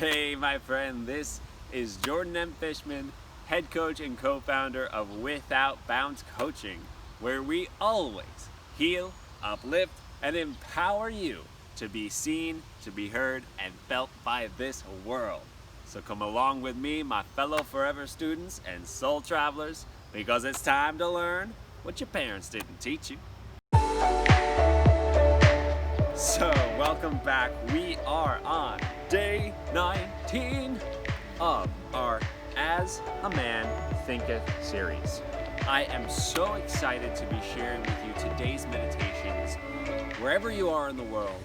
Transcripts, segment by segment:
Hey, my friend, this is Jordan M. Fishman, head coach and co-founder of Without Bounds Coaching, where we always heal, uplift, and empower you to be seen, to be heard, and felt by this world. So come along with me, my fellow forever students and soul travelers, because it's time to learn what your parents didn't teach you. So, welcome back. We are on day 19 of our As a Man Thinketh series. I am so excited to be sharing with you today's meditations. Wherever you are in the world,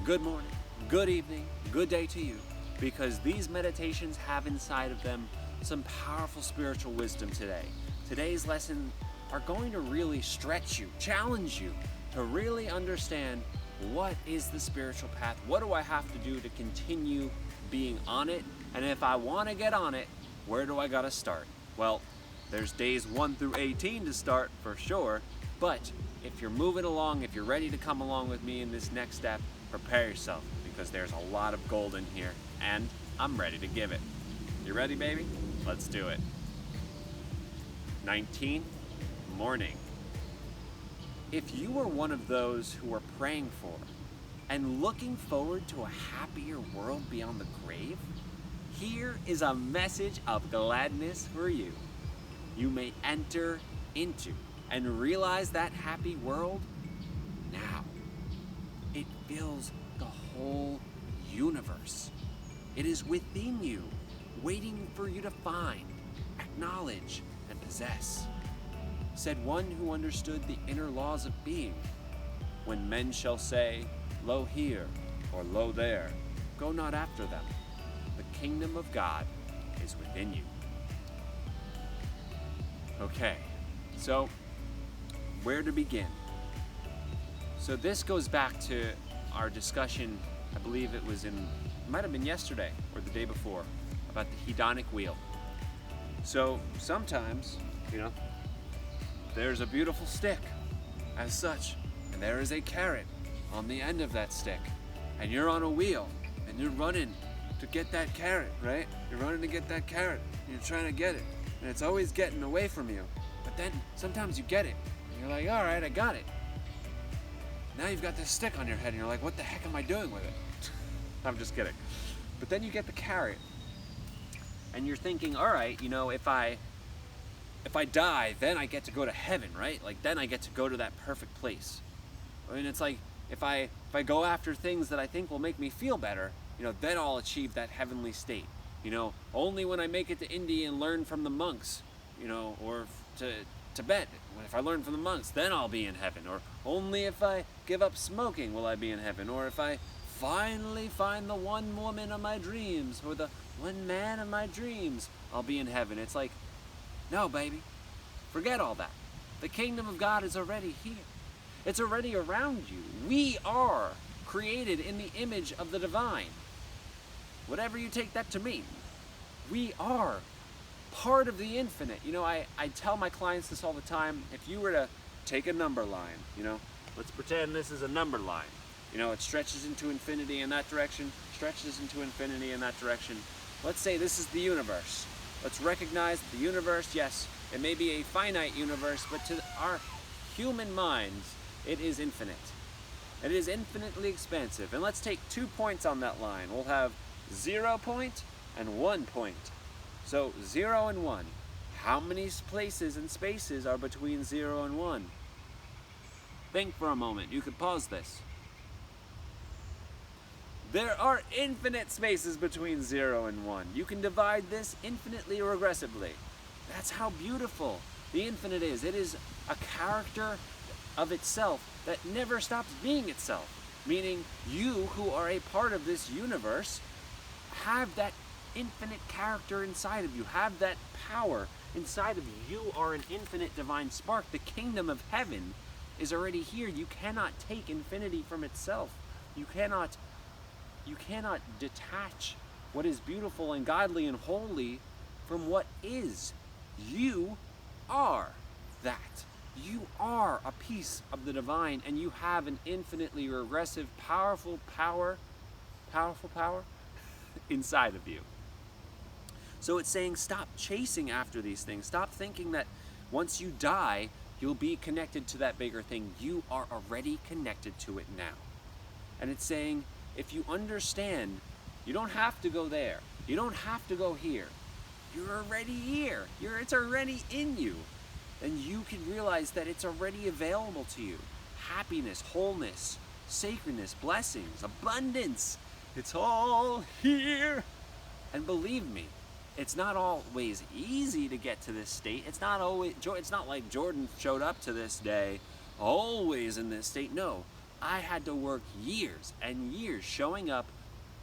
good morning, good evening, good day to you, because these meditations have inside of them some powerful spiritual wisdom today. Today's lessons are going to really stretch you, challenge you to really understand what is the spiritual path? What do I have to do to continue being on it? And if I want to get on it, where do I got to start? Well, there's days 1 through 18 to start for sure, but if you're moving along, if you're ready to come along with me in this next step, prepare yourself because there's a lot of gold in here and I'm ready to give it. You ready, baby? Let's do it. 19, morning. If you are one of those who are praying for and looking forward to a happier world beyond the grave, here is a message of gladness for you. You may enter into and realize that happy world now. It fills the whole universe. It is within you, waiting for you to find, acknowledge, and possess. Said one who understood the inner laws of being. When men shall say, lo here, or lo there, go not after them. The kingdom of God is within you. Okay, so where to begin? So this goes back to our discussion, I believe it might have been yesterday or the day before, about the hedonic wheel. So sometimes, there's a beautiful stick as such, and there is a carrot on the end of that stick, and you're on a wheel and you're running to get that carrot, right? You're running to get that carrot and you're trying to get it, and it's always getting away from you. But then sometimes you get it and you're like, all right, I got it. Now you've got this stick on your head and you're like, what the heck am I doing with it? I'm just kidding. But then you get the carrot and you're thinking, all right, if I die, then I get to go to heaven, right? Like then I get to go to that perfect place. I mean, it's like if I go after things that I think will make me feel better, then I'll achieve that heavenly state. Only when I make it to India and learn from the monks, or to Tibet, if I learn from the monks, then I'll be in heaven. Or only if I give up smoking will I be in heaven. Or if I finally find the one woman of my dreams or the one man of my dreams, I'll be in heaven. It's like, no, baby, forget all that. The kingdom of God is already here. It's already around you. We are created in the image of the divine. Whatever you take that to mean, we are part of the infinite. I tell my clients this all the time. If you were to take a number line, let's pretend this is a number line. It stretches into infinity in that direction, stretches into infinity in that direction. Let's say this is the universe. Let's recognize that the universe, yes, it may be a finite universe, but to our human minds, it is infinite. It is infinitely expansive. And let's take 2 points on that line. We'll have 0 point and 1 point. So 0 and 1. How many places and spaces are between 0 and 1? Think for a moment. You could pause this. There are infinite spaces between 0 and 1. You can divide this infinitely or regressively. That's how beautiful the infinite is. It is a character of itself that never stops being itself. Meaning you who are a part of this universe have that infinite character inside of you, have that power inside of you. You are an infinite divine spark. The kingdom of heaven is already here. You cannot take infinity from itself. You cannot detach what is beautiful and godly and holy from what is. You are that. You are a piece of the divine, and you have an infinitely regressive, powerful power inside of you. So it's saying stop chasing after these things. Stop thinking that once you die, you'll be connected to that bigger thing. You are already connected to it now. And it's saying, if you understand, you don't have to go there. You don't have to go here. You're already here. It's already in you. And you can realize that it's already available to you. Happiness, wholeness, sacredness, blessings, abundance. It's all here. And believe me, it's not always easy to get to this state. It's not like Jordan showed up to this day always in this state. No, I had to work years and years showing up,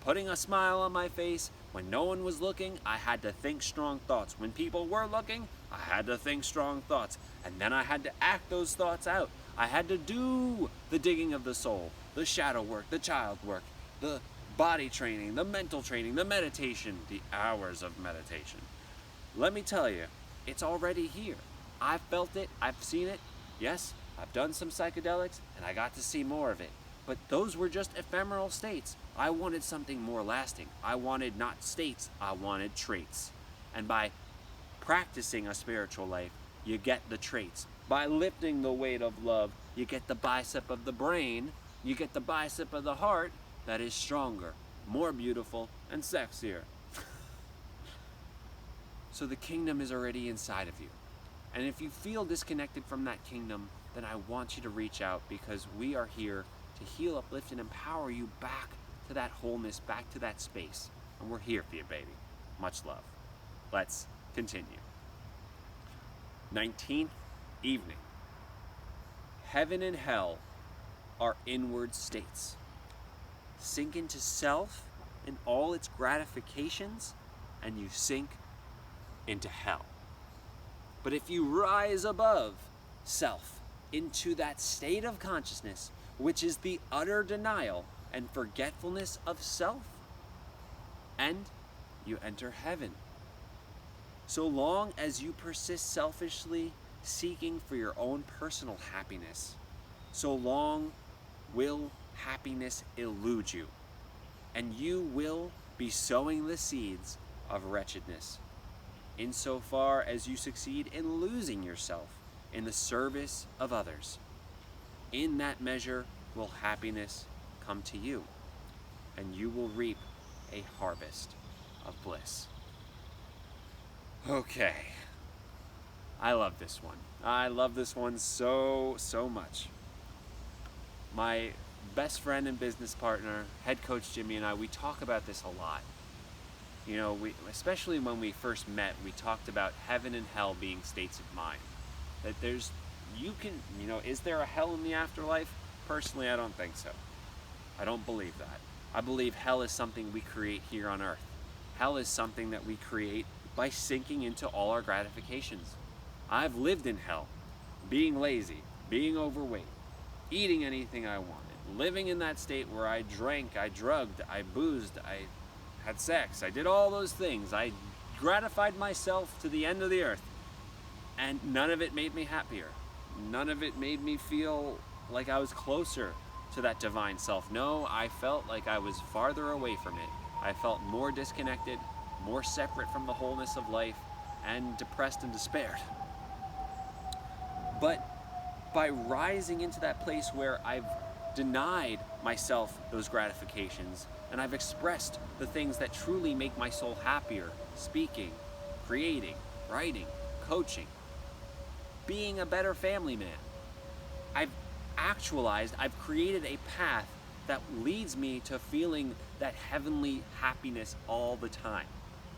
putting a smile on my face. When no one was looking, I had to think strong thoughts. When people were looking, I had to think strong thoughts. And then I had to act those thoughts out. I had to do the digging of the soul, the shadow work, the child work, the body training, the mental training, the meditation, the hours of meditation. Let me tell you, it's already here. I've felt it, I've seen it. Yes, I've done some psychedelics and I got to see more of it. But those were just ephemeral states. I wanted something more lasting. I wanted not states, I wanted traits. And by practicing a spiritual life, you get the traits. By lifting the weight of love, you get the bicep of the brain, you get the bicep of the heart that is stronger, more beautiful, and sexier. So the kingdom is already inside of you. And if you feel disconnected from that kingdom, then I want you to reach out, because we are here to heal, uplift, and empower you back to that wholeness, back to that space. And we're here for you, baby. Much love. Let's continue. 19th evening. Heaven and hell are inward states. Sink into self and all its gratifications, and you sink into hell. But if you rise above self into that state of consciousness, which is the utter denial and forgetfulness of self, and you enter heaven. So long as you persist selfishly seeking for your own personal happiness, so long will happiness elude you, and you will be sowing the seeds of wretchedness, insofar as you succeed in losing yourself in the service of others. In that measure will happiness come to you, and you will reap a harvest of bliss. Okay, I love this one. I love this one so much. My best friend and business partner, head coach Jimmy, and I, we talk about this a lot. You know, especially when we first met, we talked about heaven and hell being states of mind. That is there a hell in the afterlife? Personally, I don't think so. I don't believe that. I believe hell is something we create here on earth. Hell is something that we create by sinking into all our gratifications. I've lived in hell, being lazy, being overweight, eating anything I wanted, living in that state where I drank, I drugged, I boozed, I had sex, I did all those things. I gratified myself to the end of the earth, and none of it made me happier. None of it made me feel like I was closer to that divine self. No, I felt like I was farther away from it. I felt more disconnected, more separate from the wholeness of life, and depressed and despaired. But by rising into that place where I've denied myself those gratifications, and I've expressed the things that truly make my soul happier, speaking, creating, writing, coaching, being a better family man, I've created a path that leads me to feeling that heavenly happiness all the time,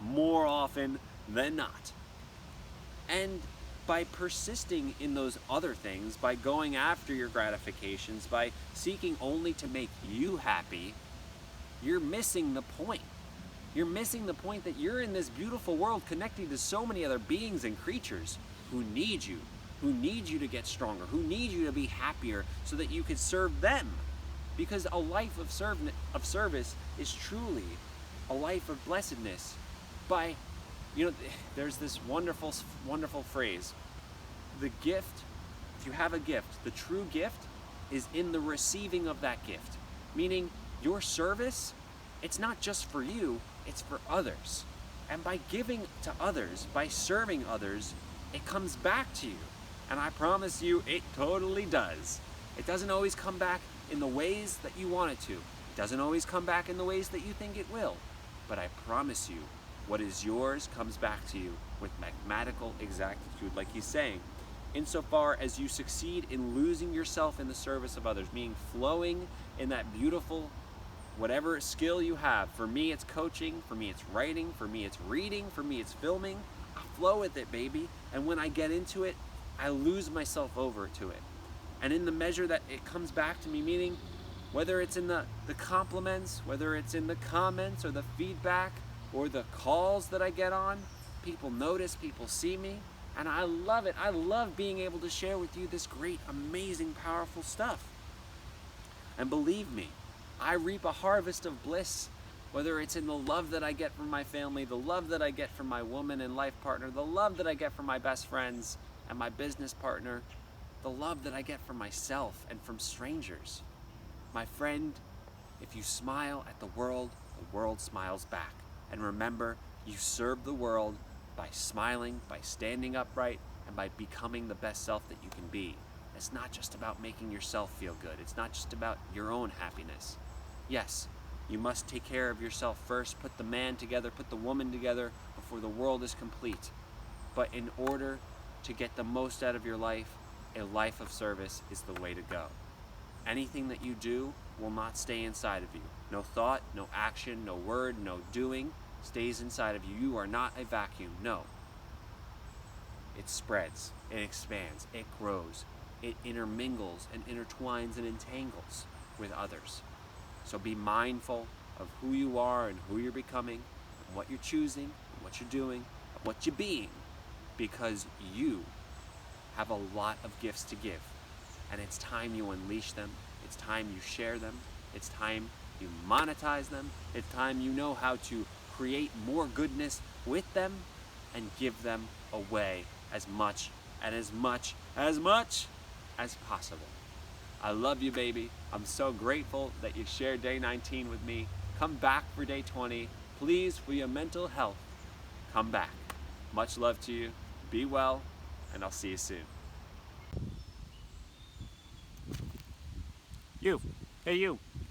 more often than not. And by persisting in those other things, by going after your gratifications, by seeking only to make you happy, you're missing the point. You're missing the point that you're in this beautiful world connected to so many other beings and creatures who need you to get stronger, who need you to be happier so that you could serve them. Because a life of service is truly a life of blessedness. There's this wonderful phrase. The gift, if you have a gift, the true gift is in the receiving of that gift. Meaning your service, it's not just for you, it's for others. And by giving to others, by serving others, it comes back to you. And I promise you, it totally does. It doesn't always come back in the ways that you want it to. It doesn't always come back in the ways that you think it will. But I promise you, what is yours comes back to you with mathematical exactitude, like he's saying. Insofar as you succeed in losing yourself in the service of others, meaning flowing in that beautiful, whatever skill you have. For me, it's coaching. For me, it's writing. For me, it's reading. For me, it's filming. I flow with it, baby. And when I get into it, I lose myself over to it. And in the measure that it comes back to me, meaning whether it's in the compliments, whether it's in the comments or the feedback or the calls that I get on, people notice, people see me, and I love it. I love being able to share with you this great, amazing, powerful stuff. And believe me, I reap a harvest of bliss, whether it's in the love that I get from my family, the love that I get from my woman and life partner, the love that I get from my best friends and my business partner, the love that I get from myself and from strangers. My friend, if you smile at the world smiles back. And remember, you serve the world by smiling, by standing upright, and by becoming the best self that you can be. It's not just about making yourself feel good. It's not just about your own happiness. Yes, you must take care of yourself first, put the man together, put the woman together before the world is complete. But in order to get the most out of your life, a life of service is the way to go. Anything that you do will not stay inside of you. No thought, no action, no word, no doing stays inside of you. You are not a vacuum, no. It spreads, it expands, it grows, it intermingles and intertwines and entangles with others. So be mindful of who you are and who you're becoming, and what you're choosing, and what you're doing, and what you're being, because you have a lot of gifts to give. And it's time you unleash them. It's time you share them. It's time you monetize them. It's time you know how to create more goodness with them and give them away as much as possible. I love you, baby. I'm so grateful that you shared day 19 with me. Come back for day 20. Please, for your mental health, come back. Much love to you. Be well, and I'll see you soon.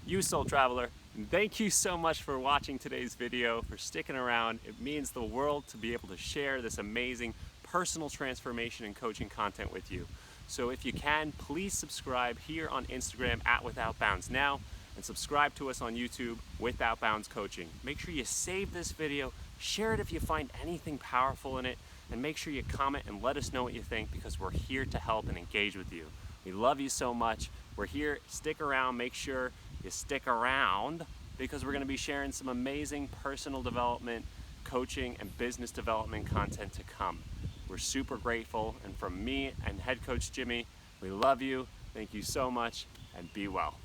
You soul traveler. Thank you so much for watching today's video, for sticking around. It means the world to be able to share this amazing personal transformation and coaching content with you. So if you can, please subscribe here on Instagram at Without Bounds Now, and subscribe to us on YouTube, Without Bounds Coaching. Make sure you save this video, share it if you find anything powerful in it, and make sure you comment and let us know what you think, because we're here to help and engage with you. We love you so much. We're here. Stick around. Make sure you stick around, because we're going to be sharing some amazing personal development, coaching, and business development content to come. We're super grateful. And from me and head coach Jimmy, we love you. Thank you so much, and be well.